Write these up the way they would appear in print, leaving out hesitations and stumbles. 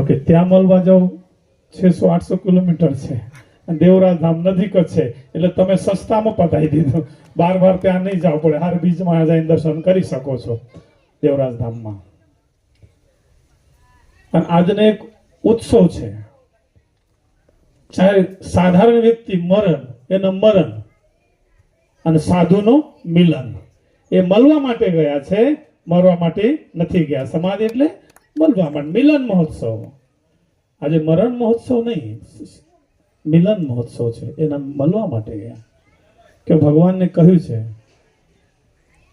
કે ત્યાં મળવા જાવ 600-800 કિલોમીટર છે, અને દેવરાજ ધામ નજીક જ છે, એટલે તમે સસ્તામાં પતાવી દીધું. બાર ત્યાં નહીં જવું પડે, હર બીજમાં જઈને દર્શન કરી શકો છો દેવરાજ ધામમાં. અને આજનો એક ઉત્સવ છે, ચાહે સાધારણ વ્યક્તિ મરણ એનું મરણ અને સાધુનું મિલન. એ મળવા માટે ગયા છે, મરવા માટે નથી ગયા. સમાજ એટલે મળવા માટે, મિલન મહોત્સવ. આજે મરણ મહોત્સવ નહીં, મિલન મહોત્સવ છે, એના મળવા માટે ગયા. કે ભગવાનને કહ્યું છે,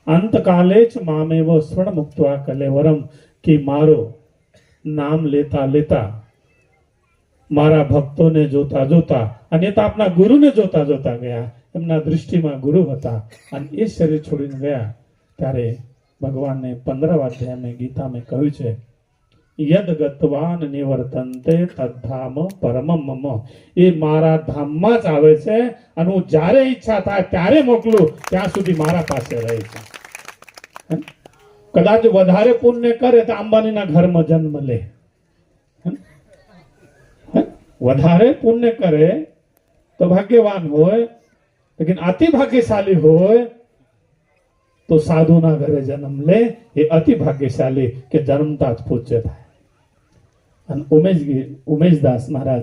અંતકાલે જ મામેવ સ્વર્ણ મુક્ત્વા કલેવરમ, કે મારો નામ લેતા લેતા, મારા ભક્તોને જોતા જોતા, અને એ તો આપના ગુરુને જોતા જોતા ગયા. એમના દૃષ્ટિમાં ગુરુ હતા, અને એ શરીર છોડીને ગયા. ત્યારે ભગવાનને 15 અધ્યાયમાં ગીતામાં કહ્યું છે, યદ ગતવાન નિવર્તન્તે તદ્ધામ પરમમ મમ. એ મારા ધામમાં જ આવે છે, અને હું જ્યારે ઈચ્છા થાય ત્યારે મોકલું, ત્યાં સુધી મારા પાસે રહે છે. કદાચ વધારે પુણ્ય કરે તો અંબાણીના ઘરમાં જન્મ લે, વધારે પુણ્ય કરે તો ભાગ્યવાન હોય, લેકિન અતિ ભાગ્યશાળી હોય તો સાધુના ઘરે જન્મ લે. એ અતિ ભાગ્યશાળી કે જન્મતા જ પૂજ્ય થાય. અને ઉમેશદાસ મહારાજ